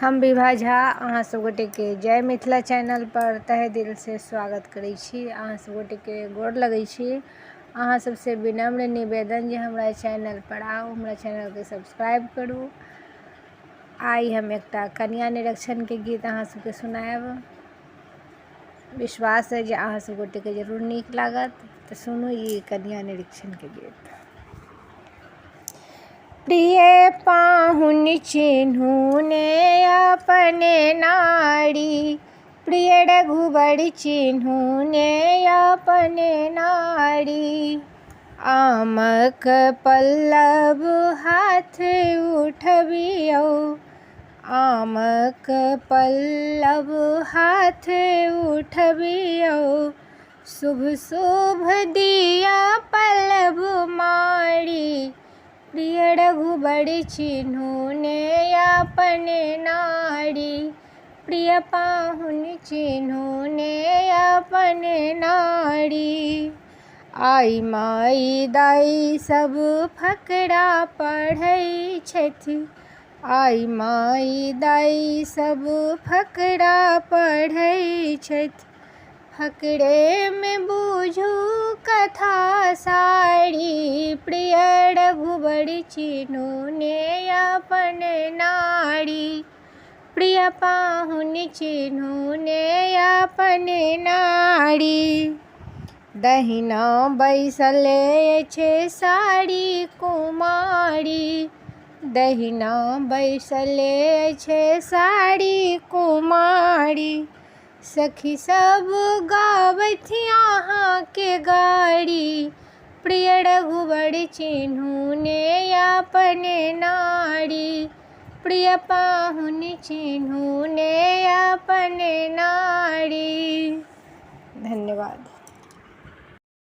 हम विभा झा अहाँ सब गोटे के जय मिथिला चैनल पर तहे दिल से स्वागत करै छी। अहाँ सब गोटे के गोर लगै छी। अहाँ सबसे विनम्र निवेदन जे हमरा चैनल पर आउ, हमरा चैनल के सब्सक्राइब करू। आई हम एकटा कन्या निरीक्षण के गीत अहाँ सबके सुनाएब। विश्वास है जे अहाँ सब गोटे के जरूर नीक लागत। तो सुनू ई कन्या निरीक्षण के गीत। प्रिय पाहुन चिन्हू ने अपने नारी, प्रिय रघुबर चिन्हू ने अपने नारी। आमक पल्लव हाथ उठबियौ, आमक पल्लव हाथ उठबियौ। शुभ शुभ दिया पल्लव मारी, प्रिय रघुबर चिन्हू ने अपने नारी, प्रिय पाहुन चिन्हू ने अपने नारी। आई माई दाई सब फकरा पढ़ै छथि, आई माई दाई सब फकरा पढ़ै छथि। फकरे में बूझू कथा सारी, प्रिय रघुबर चिन्हू ने अपने नारी, प्रिय पाहुन चिन्हू ने अपने नारी। दहिना बैसल अछि सारी कुमारी, दहिना बैसल अछि सारी कुमारी। सखी सब गावथि अहाँ के गारी, प्रिय रघुबर चिन्हू ने अपने नारी, प्रिय पाहुन चिन्हू ने अपने नारी। धन्यवाद।